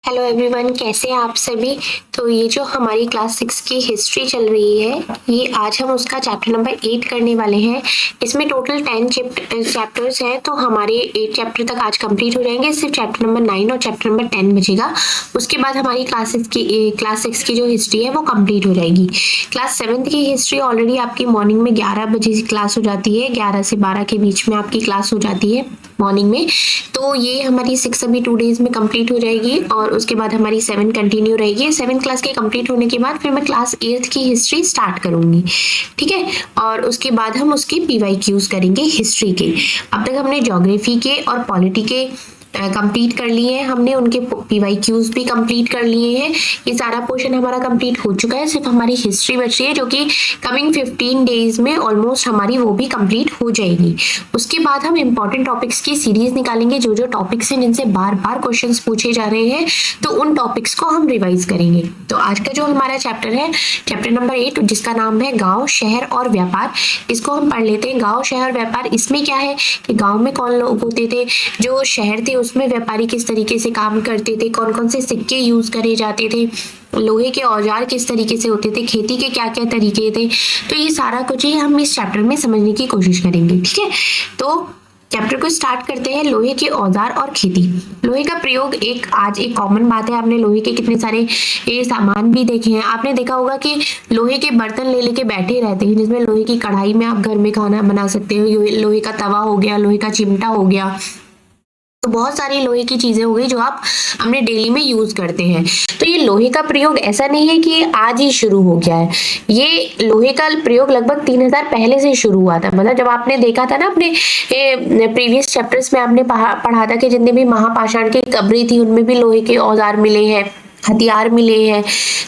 Hello everyone, कैसे हैं आप सभी। तो ये जो हमारी क्लास 6 की हिस्ट्री चल रही है, ये आज हम उसका चैप्टर नंबर 8 करने वाले हैं। इसमें टोटल 10 चैप्टर्स हैं, तो हमारे 8 चैप्टर तक आज कंप्लीट हो जाएंगे। सिर्फ चैप्टर नंबर 9 और चैप्टर नंबर 10 बचेगा। उसके बाद हमारी क्लास 6 की जो हिस्ट्री है वो कंप्लीट हो जाएगी। क्लास 7 की हिस्ट्री ऑलरेडी आपकी मॉर्निंग में 11 बजे से क्लास हो जाती है, 11 से 12 के बीच में आपकी क्लास हो जाती है मॉर्निंग में। तो ये हमारी 6 अभी 2 डेज में कंप्लीट हो जाएगी और उसके बाद हमारी 7 कंटिन्यू रहेगी। 7 क्लास के कंप्लीट होने के बाद फिर मैं क्लास 8 की हिस्ट्री स्टार्ट करूंगी, ठीक है। और उसके बाद हम उसके पीवाईक्यूज करेंगे हिस्ट्री के। अब तक हमने ज्योग्राफी के और पॉलिटी के कंप्लीट कर लिए हैं, हमने उनके पीवाईक्यूज भी कंप्लीट कर लिए हैं। ये सारा पोर्शन हमारा कंप्लीट हो चुका है। सिर्फ हमारी हिस्ट्री बच रही है, जो कि कमिंग 15 डेज में ऑलमोस्ट हमारी वो भी कंप्लीट हो जाएगी। उसके बाद हम इंपॉर्टेंट टॉपिक्स की सीरीज निकालेंगे, जो जो टॉपिक्स हैं जिनसे बार बार क्वेश्चंस पूछे जा रहे हैं, तो उन टॉपिक्स को हम रिवाइज करेंगे। तो आज का जो हमारा चैप्टर है, चैप्टर नंबर 8, जिसका नाम है गाँव, शहर और व्यापार, इसको हम पढ़ लेते हैं। गाँव, शहर, व्यापार। इसमें क्या है कि गाँव में कौन लोग होते थे, जो शहर थे उसमें व्यापारी किस तरीके से काम करते थे, कौन कौन से सिक्के यूज करे जाते थे, लोहे के औजार किस तरीके से होते थे, खेती के क्या क्या तरीके थे। तो ये सारा कुछ ही हम इस चैप्टर में समझने की कोशिश करेंगे, ठीक है। तो चैप्टर को स्टार्ट करते हैं। लोहे के औजार और खेती। लोहे का प्रयोग आज एक कॉमन बात है। आपने लोहे के कितने सारे ये सामान भी देखे हैं। आपने देखा होगा कि लोहे के बर्तन ले लेके बैठे रहते हैं, जिसमें लोहे की कढ़ाई में आप घर में खाना बना सकते हो। लोहे का तवा हो गया, लोहे का चिमटा हो गया, तो बहुत सारी लोहे की चीजें हो गई जो आप अपने डेली में यूज करते हैं। तो ये लोहे का प्रयोग ऐसा नहीं है कि आज ही शुरू हो गया है। ये लोहे का प्रयोग लगभग 3000 पहले से शुरू हुआ था। मतलब जब आपने देखा था ना अपने प्रीवियस चैप्टर्स में, आपने पढ़ा था कि जितने भी महापाषाण की कब्रें थी उनमें भी लोहे के औजार मिले हैं, हथियार मिले हैं।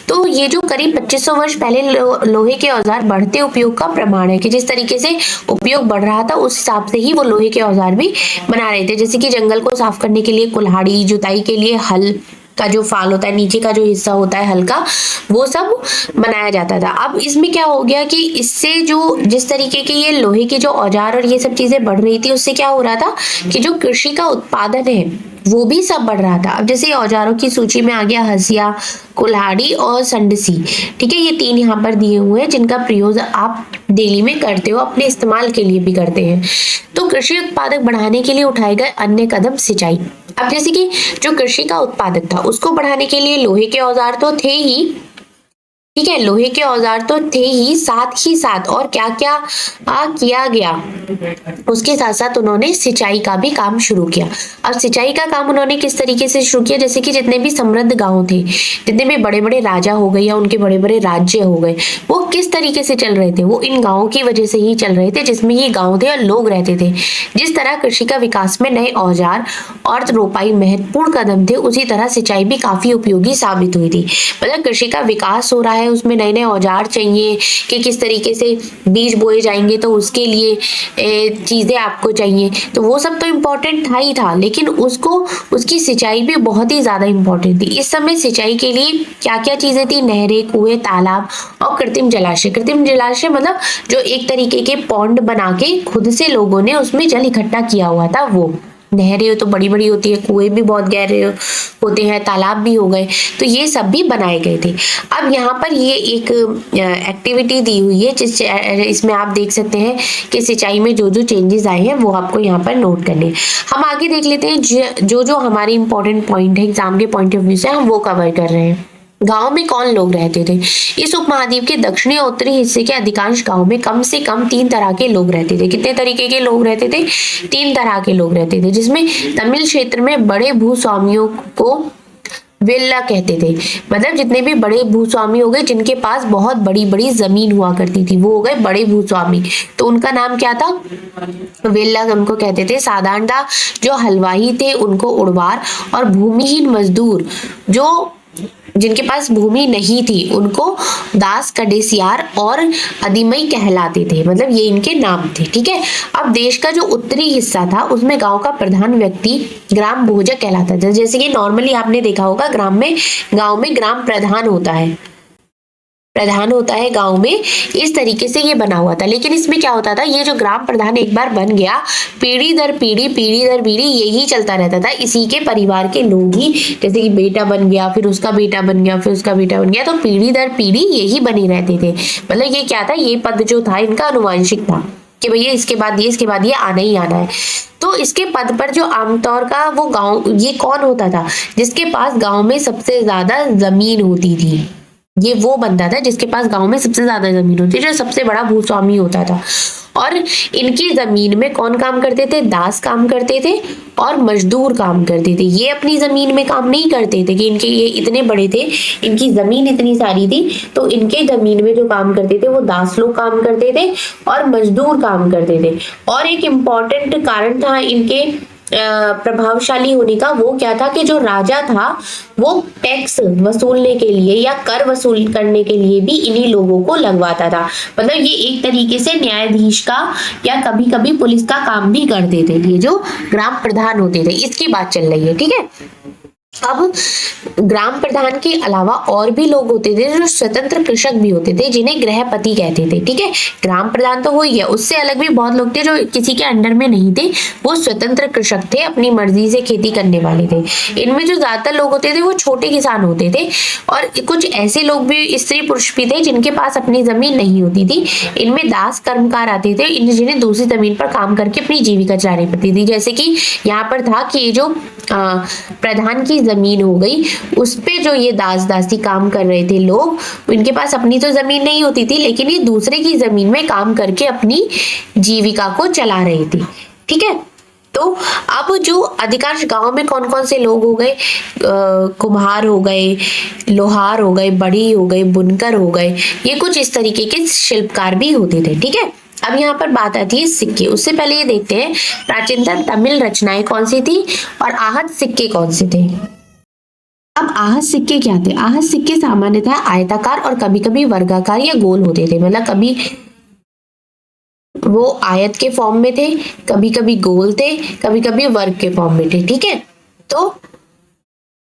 तो ये जो करीब 2500 वर्ष पहले लोहे के औजार बढ़ते उपयोग का प्रमाण है कि जिस तरीके से उपयोग बढ़ रहा था उस हिसाब से ही वो लोहे के औजार भी बना रहे थे। जैसे कि जंगल को साफ करने के लिए कुल्हाड़ी, जुताई के लिए हल का जो फाल होता है, नीचे का जो हिस्सा होता है हल का, वो सब बनाया जाता था। अब इसमें क्या हो गया कि इससे जो जिस तरीके के ये लोहे के जो औजार और ये सब चीजें बढ़ रही थी, उससे क्या हो रहा था कि जो कृषि का उत्पादन है वो भी सब बढ़ रहा था। अब जैसे औजारों की सूची में आ गया हसिया, कुल्हाड़ी और संडसी, ठीक है। ये 3 यहाँ पर दिए हुए हैं जिनका प्रयोग आप डेली में करते हो, अपने इस्तेमाल के लिए भी करते हैं। तो कृषि उत्पादक बढ़ाने के लिए उठाए गए अन्य कदम सिंचाई। अब जैसे कि जो कृषि का उत्पादक था उसको बढ़ाने के लिए लोहे के औजार तो थे ही, ठीक है, लोहे के औजार तो थे ही साथ और क्या क्या किया गया, उसके साथ साथ उन्होंने सिंचाई का भी काम शुरू किया। अब सिंचाई का काम उन्होंने किस तरीके से शुरू किया, जैसे कि जितने भी समृद्ध गांव थे, जितने भी बड़े बड़े राजा हो गए या उनके बड़े बड़े राज्य हो गए, वो किस तरीके से चल रहे थे, वो इन गाँवों की वजह से ही चल रहे थे, जिसमें ये गाँव थे और लोग रहते थे। जिस तरह कृषि का विकास में नए औजार और रोपाई महत्वपूर्ण कदम थे, उसी तरह सिंचाई भी काफी उपयोगी साबित हुई थी। मतलब कृषि का विकास हो रहा है, उसमें नए नए औजार चाहिए कि किस तरीके से बीज बोए जाएंगे, तो उसके लिए चीजें आपको चाहिए। तो वो सब तो इम्पोर्टेंट था ही था, लेकिन उसकी सिंचाई भी बहुत ही ज्यादा इम्पोर्टेंट थी। इस समय सिंचाई के लिए क्या क्या चीजें थी, नहरें, कुएं, तालाब और कृत्रिम जलाशय। कृत्रिम जलाशय मतलब जो एक तरीके के पॉन्ड बना के खुद से लोगों ने उसमें जल इकट्ठा किया हुआ था। वो नहरें तो बड़ी बड़ी होती है, कुएं भी बहुत गहरे होते हैं, तालाब भी हो गए, तो ये सब भी बनाए गए थे। अब यहाँ पर ये एक एक्टिविटी दी हुई है इसमें आप देख सकते हैं कि सिंचाई में जो जो चेंजेस आए हैं वो आपको यहाँ पर नोट करने। हम आगे देख लेते हैं जो जो हमारे इंपॉर्टेंट पॉइंट है एग्जाम के पॉइंट ऑफ व्यू से, हम वो कवर कर रहे हैं। गांव में कौन लोग रहते थे। इस उपमहाद्वीप के दक्षिणी और उत्तरी हिस्से के अधिकांश गांव में कम से कम 3 तरह के लोग रहते थे। कितने तरीके के लोग रहते थे, 3 तरह के लोग रहते थे, जिसमें तमिल क्षेत्र में बड़े भूस्वामियों को वेल्ला कहते थे। मतलब जितने भी बड़े भूस्वामी हो गए, जिनके पास बहुत बड़ी बड़ी जमीन हुआ करती थी, वो हो गए बड़े भूस्वामी। तो उनका नाम क्या था, वेल्ला उनको कहते थे। साधारणतः जो हलवाई थे उनको उड़वार, और भूमिहीन मजदूर जो जिनके पास भूमि नहीं थी उनको दास, कडेसियार और अधिमई कहलाते थे। मतलब ये इनके नाम थे, ठीक है। अब देश का जो उत्तरी हिस्सा था उसमें गांव का प्रधान व्यक्ति ग्राम भोजक कहलाता था। जैसे कि नॉर्मली आपने देखा होगा गांव में ग्राम प्रधान होता है, प्रधान होता है गांव में, इस तरीके से ये बना हुआ था। लेकिन इसमें क्या होता था, ये जो ग्राम प्रधान एक बार बन गया, पीढ़ी दर पीढ़ी यही चलता रहता था। इसी के परिवार के लोग ही, जैसे कि बेटा बन गया, फिर उसका बेटा बन गया, फिर उसका बेटा बन गया, तो पीढ़ी दर पीढ़ी यही बने रहते थे। मतलब ये क्या था, ये पद जो था इनका अनुवांशिक था कि भैया इसके बाद ये आना ही आना है। तो इसके पद पर जो आमतौर का वो गांव, ये कौन होता था, जिसके पास गांव में सबसे ज्यादा जमीन होती थी। ये वो बंदा था जिसके पास गांव में सबसे ज्यादा जमीन होती थी, जो सबसे बड़ा भूस्वामी होता था। और इनकी जमीन में कौन काम करते थे, दास काम करते थे और मजदूर काम करते थे। ये अपनी जमीन में काम नहीं करते थे कि इनके ये इतने बड़े थे, इनकी जमीन इतनी सारी थी, तो इनके जमीन में जो काम करते थे वो दास लोग काम करते थे और मजदूर काम करते थे। और एक इम्पॉर्टेंट कारण था इनके प्रभावशाली होने का, वो क्या था कि जो राजा था वो टैक्स वसूलने के लिए या कर वसूल करने के लिए भी इन्हीं लोगों को लगवाता था। मतलब ये एक तरीके से न्यायाधीश का या कभी कभी पुलिस का काम भी करते थे, ये जो ग्राम प्रधान होते थे। इसकी बात चल रही है, ठीक है। अब ग्राम प्रधान के अलावा और भी लोग होते थे जो स्वतंत्र कृषक भी होते थे, जिन्हें गृहपति कहते थे, ठीक है। ग्राम प्रधान तो हो ही गया, उससे अलग भी बहुत लोग थे जो किसी के अंडर में नहीं थे, वो स्वतंत्र कृषक थे, अपनी मर्जी से खेती करने वाले थे। इनमें जो ज्यादातर लोग होते थे वो छोटे किसान होते थे, और कुछ ऐसे लोग भी, स्त्री पुरुष भी थे, जिनके पास अपनी जमीन नहीं होती थी। इनमें दास कर्मकार आते थे, जिन्हें दूसरी जमीन पर काम करके अपनी जीविका चलानी पड़ती थी। जैसे कि यहाँ पर था कि ये जो प्रधान की जमीन हो गई, उस पे जो ये दास दासी काम कर रहे थे लोग, इनके पास अपनी तो जमीन नहीं होती थी, लेकिन ये दूसरे की जमीन में काम करके अपनी जीविका को चला रहे थे, ठीक है। तो अब जो अधिकांश गांव में कौन कौन से लोग हो गए, कुम्हार हो गए, लोहार हो गए, बढ़ई हो गए, बुनकर हो गए, ये कुछ इस तरीके के शिल्पकार भी होते थे, ठीक है। अब यहाँ पर बात आती है सिक्के। उससे पहले ये देखते हैं प्राचीनतम तमिल रचनाएं कौन सी थी और आहत सिक्के कौन से थे। अब आहत सिक्के क्या थे? आहत सिक्के सामान्यतः आयताकार और कभी कभी वर्गाकार या गोल होते थे। मतलब कभी वो आयत के फॉर्म में थे, कभी कभी गोल थे, कभी कभी वर्ग के फॉर्म में थे, ठीक है। तो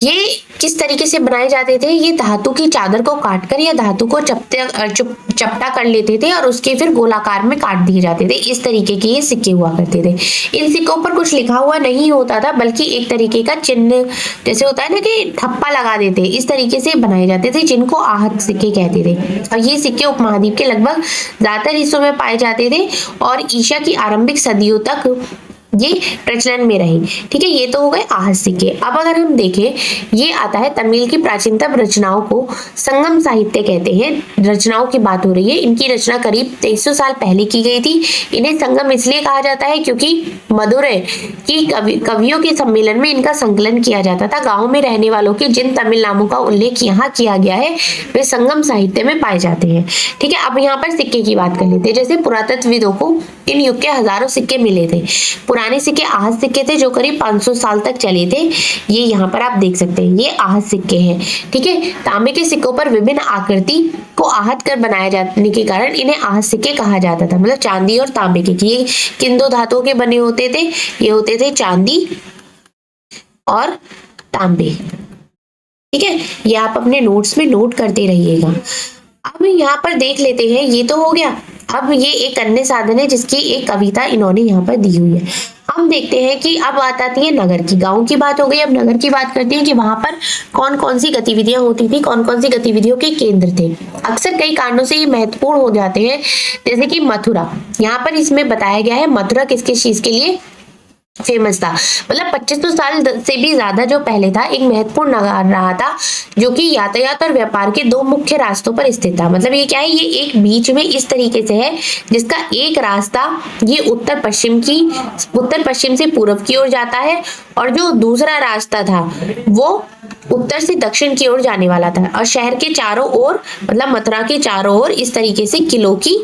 ये किस तरीके से बनाए जाते थे? ये धातु की चादर को काटकर या धातु को चपटा कर लेते थे और उसके फिर गोलाकार में काट दिए जाते थे। इस तरीके के ये सिक्के हुआ करते थे। इन सिक्कों पर कुछ लिखा हुआ नहीं होता था, बल्कि एक तरीके का चिन्ह जैसे होता है ना कि ठप्पा लगा देते, इस तरीके से बनाए जाते थे, जिनको आहत सिक्के कहते थे। और ये सिक्के उपमहाद्वीप के लगभग ज्यादातर हिस्सों में पाए जाते थे और ईसा की आरंभिक सदियों तक ये प्रचलन में रही, ठीक है। ये तो हो गए आहत सिक्के। अब अगर हम देखें, ये आता है तमिल की प्राचीनतम रचनाओं को संगम साहित्य कहते हैं। रचनाओं की बात हो रही है, इनकी रचना करीब 2300 साल पहले की गई थी। इन्हें संगम इसलिए कहा जाता है क्योंकि मदुरै की कवियों के सम्मेलन में इनका संकलन किया जाता था। गाँव में रहने वालों के जिन तमिल नामों का उल्लेख यहाँ किया गया है वे संगम साहित्य में पाए जाते हैं, ठीक है। अब यहाँ पर सिक्के की बात कर लेते हैं। जैसे पुरातत्वविदों को इन युग के हजारों सिक्के मिले थे। पुराने सिक्के आहत सिक्के थे जो करीब 500 साल तक चले थे। ये यहाँ पर आप देख सकते हैं, ये आहत सिक्के हैं, ठीक है। तांबे के सिक्कों पर विभिन्न आकृति को आहत कर बनाए जाने के कारण इन्हें आहत सिक्के कहा जाता था। मतलब चांदी और तांबे के, ये किन दो धातुओं के बने होते थे? ये होते थे चांदी और तांबे, ठीक है। ये आप अपने नोट्स में नोट करते रहिएगा। अब यहाँ पर देख लेते हैं, ये तो हो गया। अब ये एक अन्य साधन है जिसकी एक कविता इन्होंने यहाँ पर दी हुई है। हम देखते हैं कि अब बात आती है नगर की। गांव की बात हो गई, अब नगर की बात करते हैं कि वहां पर कौन कौन सी गतिविधियां होती थी, कौन कौन सी गतिविधियों के केंद्र थे। अक्सर कई कारणों से ये महत्वपूर्ण हो जाते हैं, जैसे कि मथुरा। यहाँ पर इसमें बताया गया है मथुरा किसके चीज के लिए फेमस था। मतलब 2500 साल से भी ज्यादा जो पहले था, एक महत्वपूर्ण नगर रहा था जो कि यातायात और व्यापार के दो मुख्य रास्तों पर स्थित था। मतलब ये क्या है, ये एक बीच में इस तरीके से है जिसका एक रास्ता ये उत्तर पश्चिम से पूर्व की ओर जाता है और जो दूसरा रास्ता था वो उत्तर से दक्षिण की ओर जाने वाला था। और शहर के चारों ओर, मतलब मथुरा के चारों ओर इस तरीके से किलों की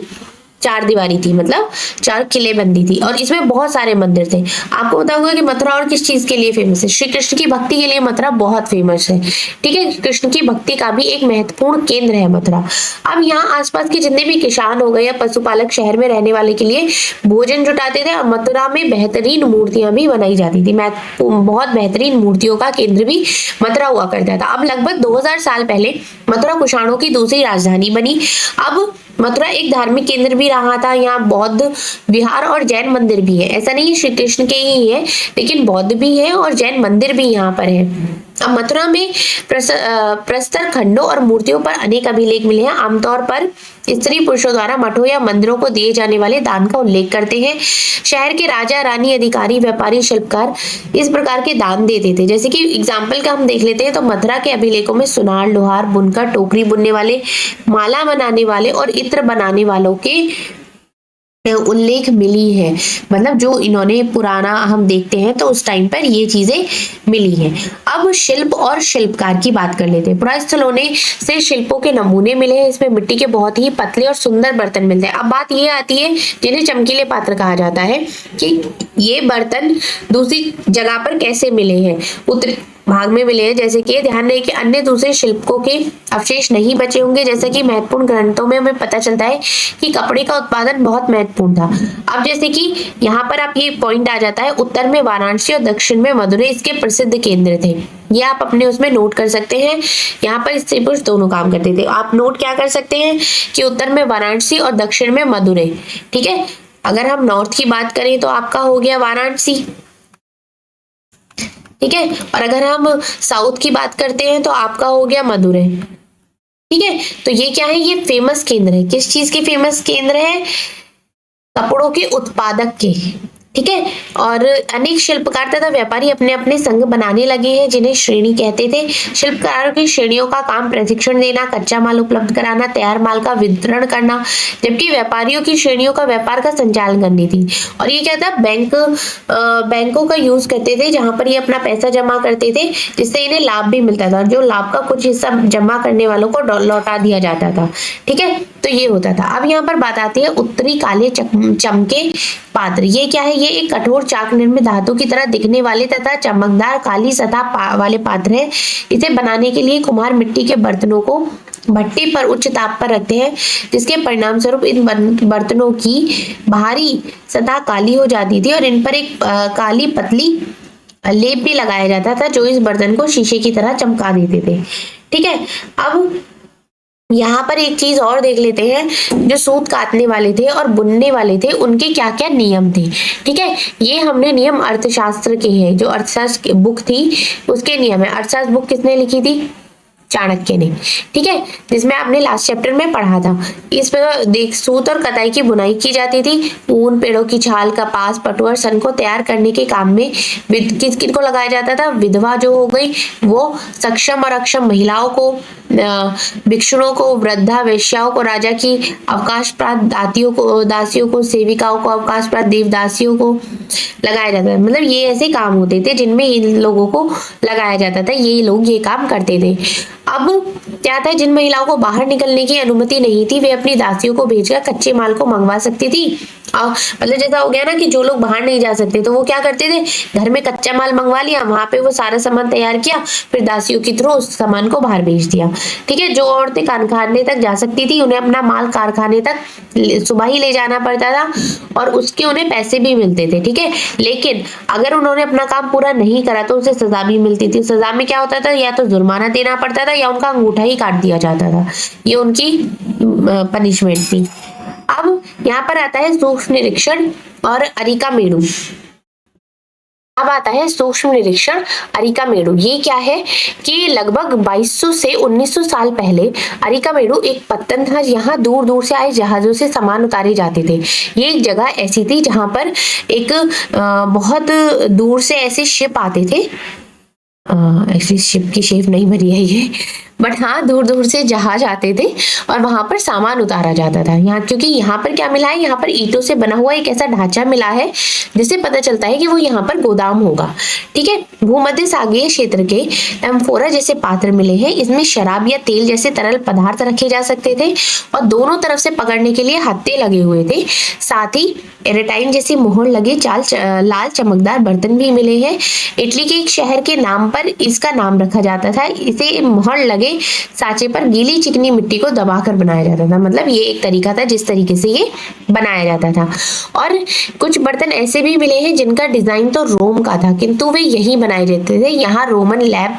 चार दीवारी थी, मतलब चार किलेबंदी थी, और इसमें बहुत सारे मंदिर थे। आपको बताऊंगा कि मथुरा और किस चीज के लिए फेमस है। श्री कृष्ण की भक्ति के लिए मथुरा बहुत फेमस है। ठीक है, कृष्ण की भक्ति का भी एक महत्वपूर्ण केंद्र है मथुरा। अब यहाँ आसपास के जितने भी किसान हो गए या पशुपालक शहर में रहने वाले के लिए भोजन जुटाते थे, और मथुरा में बेहतरीन मूर्तियां भी बनाई जाती थी। बहुत बेहतरीन मूर्तियों का केंद्र भी मथुरा हुआ करता था। अब लगभग 2000 साल पहले मथुरा कुषाणों की दूसरी राजधानी बनी। अब मथुरा एक धार्मिक केंद्र भी रहा था। यहाँ बौद्ध विहार और जैन मंदिर भी है। ऐसा नहीं श्री कृष्ण के ही है, लेकिन बौद्ध भी है और जैन मंदिर भी यहाँ पर है। अब मथुरा में प्रस्तर खंडों और मूर्तियों पर अनेक अभिलेख मिले हैं। आमतौर पर स्त्री पुरुषों द्वारा मठों या मंदिरों को दिए जाने वाले दान का उल्लेख करते हैं। शहर के राजा, रानी, अधिकारी, व्यापारी, शिल्पकार इस प्रकार के दान देते थे। जैसे कि एग्जाम्पल का हम देख लेते हैं तो मथुरा के अभिलेखों में सुनार, लोहार, बुनकर, टोकरी बुनने वाले, माला बनाने वाले और इत्र बनाने वालों के उल्लेख मिली है। मतलब जो इन्होंने पुराना हम देखते हैं तो उस टाइम पर ये चीजें मिली हैं। अब शिल्प और शिल्पकार की बात कर लेते हैं। पुरास्थलों से शिल्पों के नमूने मिले हैं। इसमें मिट्टी के बहुत ही पतले और सुंदर बर्तन मिलते हैं। अब बात ये आती है जिन्हें चमकीले पात्र कहा जाता है कि ये बर्तन दूसरी जगह पर कैसे मिले हैं। उत्तरी भाग में मिले हैं। जैसे कि ध्यान रहे कि अन्य दूसरे शिल्पों के अवशेष नहीं बचे होंगे। जैसे कि महत्वपूर्ण ग्रंथों में हमें पता चलता है कि कपड़े का उत्पादन बहुत महत्वपूर्ण था। अब जैसे कि यहाँ पर आप ये पॉइंट आ जाता है, उत्तर में वाराणसी और दक्षिण में मदुरै इसके प्रसिद्ध केंद्र थे। ये आप अपने उसमें नोट कर सकते हैं। यहाँ पर स्त्री पुरुष दोनों काम करते थे। आप नोट क्या कर सकते हैं कि उत्तर में वाराणसी और दक्षिण में मदुरै। ठीक है, अगर हम नॉर्थ की बात करें तो आपका हो गया वाराणसी। ठीक है, और अगर हम साउथ की बात करते हैं तो आपका हो गया मदुरै। ठीक है, तो ये क्या है, ये फेमस केंद्र है। किस चीज के फेमस केंद्र है? कपड़ों के उत्पादक के। ठीक है, और अनेक शिल्पकार तथा व्यापारी अपने अपने संघ बनाने लगे हैं जिन्हें श्रेणी कहते थे। शिल्पकारों की श्रेणियों का काम प्रशिक्षण देना, कच्चा माल उपलब्ध कराना, तैयार माल का वितरण करना, जबकि व्यापारियों की श्रेणियों का व्यापार का संचालन करनी थी। और ये क्या था, बैंकों का यूज करते थे जहां पर ये अपना पैसा जमा करते थे, जिससे इन्हें लाभ भी मिलता था, और जो लाभ का कुछ हिस्सा जमा करने वालों को लौटा दिया जाता था। ठीक है, तो ये होता था। अब यहाँ पर बात आती है उत्तरी काले चमके पात्र। ये क्या है? ये एक कठोर चाक निर्मित धातु की तरह दिखने वाले तथा चमकदार काली सतह वाले पात्र है। इसे बनाने के लिए कुम्हार मिट्टी के बर्तनों को भट्टी पर उच्च ताप पर रखते हैं, जिसके परिणाम स्वरूप इन बर्तनों की बाहरी सतह काली हो जाती थी और इन पर एक काली पतली लेप भी लगाया जाता था जो इस बर्तन को शीशे की तरह चमका देते थे। ठीक है, अब यहाँ पर एक चीज और देख लेते हैं। जो सूत काटने वाले थे और बुनने वाले थे उनके क्या क्या नियम थे। ठीक है, ये हमने नियम अर्थशास्त्र के हैं। जो अर्थशास्त्र बुक थी उसके नियम है। अर्थशास्त्र बुक किसने लिखी थी? चाणक्य ने। ठीक है, जिसमें आपने लास्ट चैप्टर में पढ़ा था। इस पर देख सूत और कताई की बुनाई की जाती थी। ऊन, पेड़ों की छाल, कपास, पटुआ, सन को तैयार करने के काम में किस किन को लगाया जाता था? विधवा जो हो गई वो, सक्षम और अक्षम महिलाओं को, भिक्षुओं को, वृद्धा वेश्याओं को, राजा की अवकाश प्राप्त दासियों को, सेविकाओं को, अवकाश प्राप्त देवदासियों को लगाया जाता था। मतलब ये ऐसे काम होते थे जिनमें इन लोगों को लगाया जाता था। ये लोग ये काम करते थे। अब क्या था, जिन महिलाओं को बाहर निकलने की अनुमति नहीं थी वे अपनी दासियों को भेजकर कच्चे माल को मंगवा सकती थी। मतलब जैसा हो गया ना कि जो लोग बाहर नहीं जा सकते तो वो क्या करते थे, घर में कच्चा माल मंगवा लिया, वहां पे वो सारा सामान तैयार किया, फिर दासियों के थ्रू उस सामान को बाहर भेज दिया। ठीक है, जो औरतें कारखाने तक जा सकती थी उन्हें अपना माल कारखाने तक सुबह ही ले जाना पड़ता था और उसके उन्हें पैसे भी मिलते थे। ठीक है, लेकिन अगर उन्होंने अपना काम पूरा नहीं करा तो उसे सजा भी मिलती थी। सजा में क्या होता था, या तो जुर्माना देना पड़ता था या उनका अंगूठा ही काट दिया जाता था। ये उनकी पनिशमेंट थी। अब यहाँ पर आता है सूक्ष्म निरीक्षण और अरिकामेरु। अब आता है सूक्ष्म निरीक्षण अरिकामेरु। ये क्या है कि लगभग 2200 से 1900 साल पहले अरिकामेरु एक पत्तन था। यहाँ दूर दूर से आए जहाजों से सामान उतारे जाते थे। ये एक जगह ऐसी थी जहां पर एक बहुत दूर से ऐसे शिप आते थे। ऐसी शिप की शेप नहीं भरी है ये, बट हाँ, दूर दूर से जहाज आते थे और वहां पर सामान उतारा जाता था। यहाँ क्योंकि यहाँ पर क्या मिला है, यहाँ पर ईंटों से बना हुआ एक ऐसा ढांचा मिला है जिससे पता चलता है कि वो यहाँ पर गोदाम होगा। ठीक है, भूमध्य सागरीय क्षेत्र के एम्फोरा जैसे पात्र मिले हैं। इसमें शराब या तेल जैसे तरल पदार्थ रखे जा सकते थे और दोनों तरफ से पकड़ने के लिए हत्थे लगे हुए थे। साथ ही एरेटाइन जैसी मोहर लगे लाल चमकदार बर्तन भी मिले हैं। इटली के एक शहर के नाम पर इसका नाम रखा जाता था। इसे मोहर लगे साँचे पर गीली चिकनी मिट्टी को दबाकर बनाया जाता था। मतलब ये एक तरीका था जिस तरीके से ये बनाया जाता था। और कुछ बर्तन ऐसे भी मिले हैं जिनका डिजाइन तो रोम का था, किंतु वे यहीं बनाए जाते थे। यहाँ रोमन लैब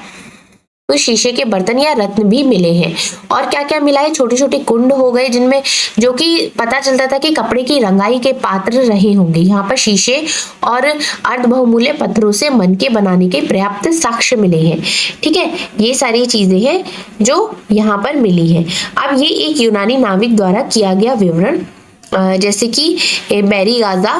तो शीशे के बर्तन या रत्न भी मिले हैं। और क्या क्या मिला है, छोटे छोटे कुंड हो गए जिनमें जो कि पता चलता था कि कपड़े की रंगाई के पात्र रहे होंगे। यहाँ पर शीशे और अर्ध बहुमूल्य पत्थरों से मन के बनाने के पर्याप्त साक्ष्य मिले हैं। ठीक है, ये सारी चीजें हैं जो यहाँ पर मिली है। अब ये एक यूनानी नाविक द्वारा किया गया विवरण, जैसे कि बैरी गाजा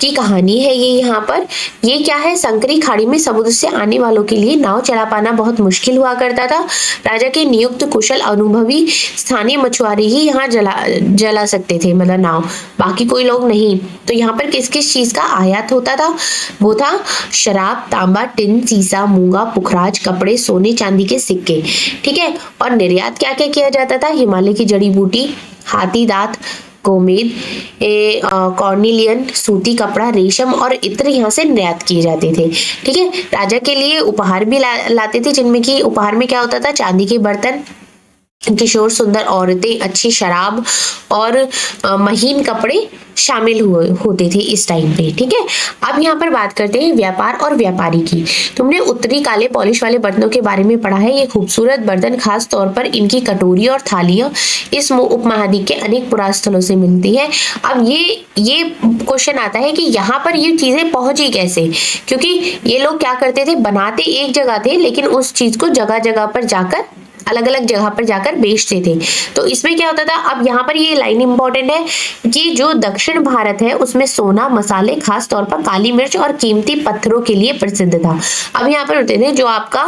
की कहानी है ये। यहाँ पर ये क्या है, संकरी खाड़ी में समुद्र से आने वालों के लिए नाव चला पाना बहुत मुश्किल हुआ करता था। राजा के नियुक्त कुशल अनुभवी स्थानीय मछुआरे ही यहाँ जला सकते थे, मतलब नाव, बाकी कोई लोग नहीं। तो यहाँ पर किस किस चीज का आयात होता था, वो था शराब, तांबा, टिन, सीसा, मूंगा, पुखराज, कपड़े, सोने चांदी के सिक्के। ठीक है, और निर्यात क्या क्या किया जाता था, हिमालय की जड़ी बूटी, हाथी दांत, गोमेद, कॉर्निलियन, सूती कपड़ा, रेशम और इत्र यहाँ से निर्यात किए जाते थे। ठीक है, राजा के लिए उपहार भी लाते थे, जिनमें कि उपहार में क्या होता था, चांदी के बर्तन, किशोर सुंदर औरतें, अच्छी शराब और महीन कपड़े शामिल होते थे इस टाइम पे। ठीक है, अब यहाँ पर बात करते हैं व्यापार और व्यापारी की। तुमने उत्तरी काले पॉलिश वाले बर्तनों के बारे में पढ़ा है। ये खूबसूरत बर्तन खास तौर पर इनकी कटोरी और थालियां इस उपमहाद्वीप के अनेक पुरातन स्थलों से मिलती है। अब ये क्वेश्चन आता है कि यहाँ पर ये चीजें पहुंची कैसे, क्योंकि ये लोग क्या करते थे, बनाते एक जगह थे लेकिन उस चीज को जगह जगह पर जाकर, अलग अलग जगह पर जाकर बेचते थे। तो इसमें क्या होता था, अब यहाँ पर ये लाइन इंपॉर्टेंट है कि जो दक्षिण भारत है उसमें सोना, मसाले, खास तौर पर काली मिर्च और कीमती पत्थरों के लिए प्रसिद्ध था। अब यहाँ पर होते थे जो आपका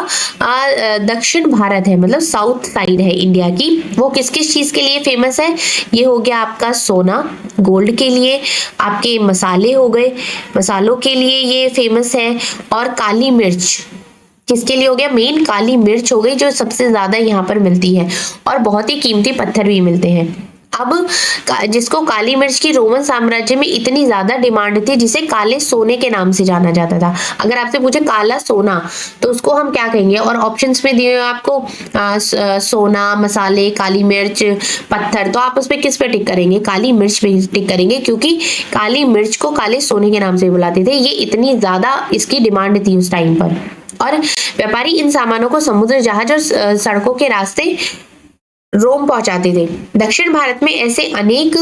दक्षिण भारत है, मतलब साउथ साइड है इंडिया की, वो किस किस चीज के लिए फेमस है, ये हो गया आपका सोना, गोल्ड के लिए, आपके मसाले हो गए, मसालों के लिए ये फेमस है, और काली मिर्च किसके लिए हो गया, मेन काली मिर्च हो गई जो सबसे ज्यादा यहाँ पर मिलती है, और बहुत ही कीमती पत्थर भी मिलते हैं। अब जिसको काली मिर्च की रोमन साम्राज्य में इतनी ज्यादा डिमांड थी जिसे काले सोने के नाम से जाना जाता था। अगर आपसे पूछे काला सोना तो उसको हम क्या कहेंगे, और ऑप्शंस में दिए आपको सोना, मसाले, काली मिर्च, पत्थर, तो आप उस पर किस पे टिक करेंगे, काली मिर्च पे टिक करेंगे, क्योंकि काली मिर्च को काले सोने के नाम से बुलाते थे। ये इतनी ज्यादा इसकी डिमांड थी उस टाइम पर। और व्यापारी इन सामानों को समुद्र जहाज और सड़कों के रास्ते रोम पहुंचाते थे। दक्षिण भारत में ऐसे अनेक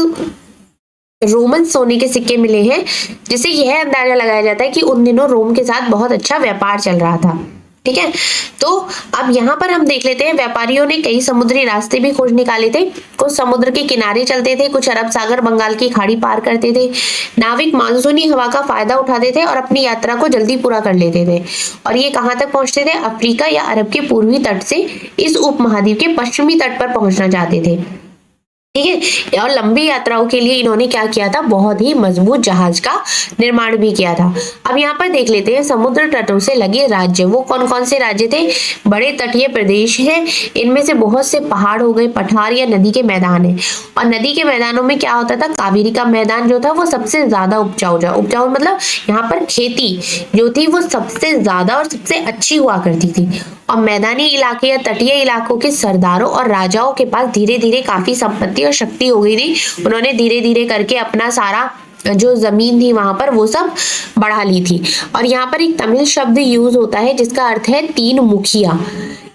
रोमन सोने के सिक्के मिले हैं जिससे यह अंदाजा लगाया जाता है कि उन दिनों रोम के साथ बहुत अच्छा व्यापार चल रहा था। ठीक है, तो अब यहाँ पर हम देख लेते हैं, व्यापारियों ने कई समुद्री रास्ते भी खोज निकाले थे। कुछ समुद्र के किनारे चलते थे, कुछ अरब सागर, बंगाल की खाड़ी पार करते थे। नाविक मानसूनी हवा का फायदा उठाते थे और अपनी यात्रा को जल्दी पूरा कर लेते थे। और ये कहाँ तक पहुंचते थे, अफ्रीका या अरब के पूर्वी तट से इस उपमहाद्वीप के पश्चिमी तट पर पहुंचना चाहते थे। ठीक है, और लंबी यात्राओं के लिए इन्होंने क्या किया था, बहुत ही मजबूत जहाज का निर्माण भी किया था। अब यहाँ पर देख लेते हैं समुद्र तटों से लगे राज्य, वो कौन कौन से राज्य थे, बड़े तटीय प्रदेश हैं, इनमें से बहुत से पहाड़ हो गए, पठार या नदी के मैदान है। और नदी के मैदानों में क्या होता था, कावेरी का मैदान जो था वो सबसे ज्यादा उपजाऊ मतलब यहाँ पर खेती जो थी वो सबसे ज्यादा और सबसे अच्छी हुआ करती थी। और मैदानी इलाके या तटीय इलाकों के सरदारों और राजाओं के पास धीरे धीरे काफी संपत्ति और शक्ति हो गई थी। उन्होंने धीरे धीरे करके अपना सारा जो जमीन थी वहां पर वो सब बढ़ा ली थी। और यहाँ पर एक तमिल शब्द यूज होता है जिसका अर्थ है तीन मुखिया।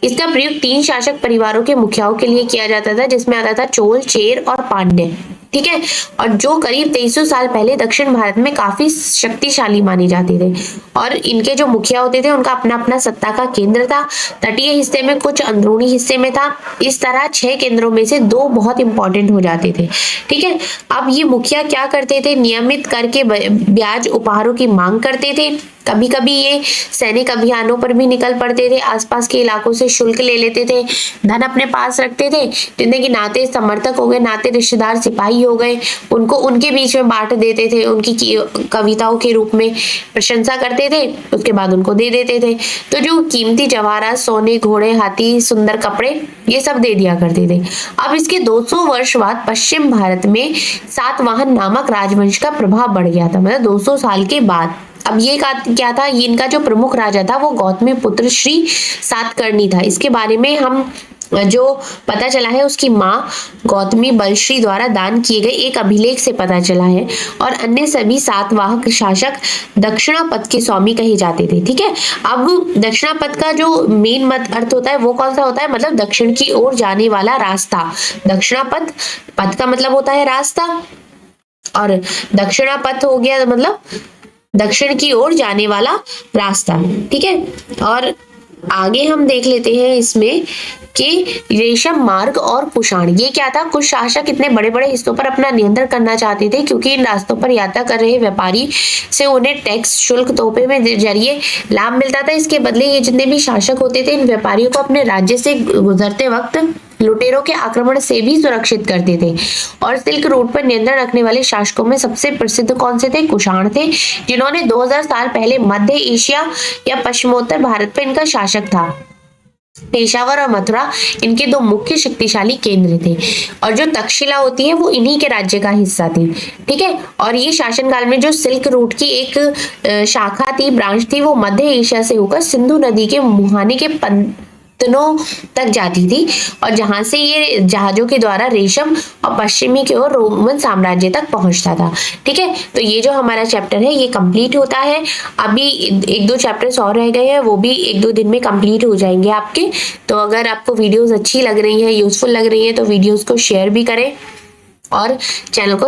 इसका प्रयोग तीन शासक परिवारों के मुखियाओं के लिए किया जाता था, जिसमें आता था चोल, चेर और पांड्य। ठीक है, और जो करीब 2300 साल पहले दक्षिण भारत में काफी शक्तिशाली माने जाते थे। और इनके जो मुखिया होते थे उनका अपना अपना सत्ता का केंद्र था, तटीय हिस्से में, कुछ अंदरूनी हिस्से में था। इस तरह 6 केंद्रों में से 2 बहुत इंपॉर्टेंट हो जाते थे। ठीक है, अब ये मुखिया क्या करते थे, नियमित करके ब्याज उपहारों की मांग करते थे कभी कभी ये सैनिक अभियानों पर भी निकल पड़ते थे, आसपास के इलाकों से शुल्क ले लेते थे, धन अपने पास रखते थे, जितने की नाते समर्थक हो गए, नाते रिश्तेदार सिपाही हो गए, उनको उनके बीच में बांट देते थे, उनकी कविताओं के रूप में प्रशंसा करते थे, उसके बाद उनको दे देते थे। तो जो कीमती जवाहरात, सोने, घोड़े, हाथी, सुंदर कपड़े, ये सब दे दिया करते थे। अब इसके 200 वर्ष बाद पश्चिम भारत में सातवाहन नामक राजवंश का प्रभाव बढ़ गया था, मतलब 200 साल के बाद। अब ये क्या था, ये इनका जो प्रमुख राजा था वो गौतमी पुत्र श्री सातकर्णी था। इसके बारे में हम जो पता चला है उसकी माँ गौतमी बलश्री द्वारा दान किए गए एक अभिलेख से पता चला है। और अन्य सभी सातवाहक शासक दक्षिणापथ के स्वामी कहे जाते थे। ठीक है, अब दक्षिणापथ का जो मेन मत अर्थ होता है वो कौन सा होता है, मतलब दक्षिण की ओर जाने वाला रास्ता। दक्षिणापथ, पथ का मतलब होता है रास्ता, और दक्षिणापथ हो गया मतलब दक्षिण की ओर जाने वाला रास्ता। ठीक है, और आगे हम देख लेते हैं इसमें कि रेशम मार्ग और कुषाण, ये क्या था, कुछ शासक इतने बड़े बड़े हिस्सों पर अपना नियंत्रण करना चाहते थे, क्योंकि इन रास्तों पर यात्रा कर रहे व्यापारी से उन्हें टैक्स, शुल्क, तोहफे में जरिए लाभ मिलता था। इसके बदले ये जितने भी शासक होते थे इन व्यापारियों को अपने राज्य से गुजरते वक्त लुटेरों के आक्रमण से भी सुरक्षित करते थे। और सिल्क रूट पर नियंत्रण रखने वाले शासकों में सबसे प्रसिद्ध कौन से थे, कुषाण थे, जिन्होंने 2000 साल पहले मध्य एशिया या पश्चिमोत्तर भारत पर इनका शासक था। पेशावर और मथुरा इनके दो मुख्य शक्तिशाली केंद्र थे, और जो तक्षशिला होती है वो इन्हीं के राज्य का हिस्सा थी। ठीक है, और ये शासनकाल में जो सिल्क रूट की एक शाखा थी, ब्रांच थी, वो मध्य एशिया से होकर सिंधु नदी के मुहाने के तनों तक जाती थी, और जहां से ये जहाजों के द्वारा रेशम और पश्चिमी की ओर रोमन साम्राज्य तक पहुंचता था। ठीक है, तो ये जो हमारा चैप्टर है ये कंप्लीट होता है। अभी एक दो चैप्टर्स और रह गए हैं, वो भी एक दो दिन में कंप्लीट हो जाएंगे आपके। तो अगर आपको वीडियोस अच्छी लग रही है, यूजफुल लग रही है, तो वीडियोस को शेयर भी करें और चैनल को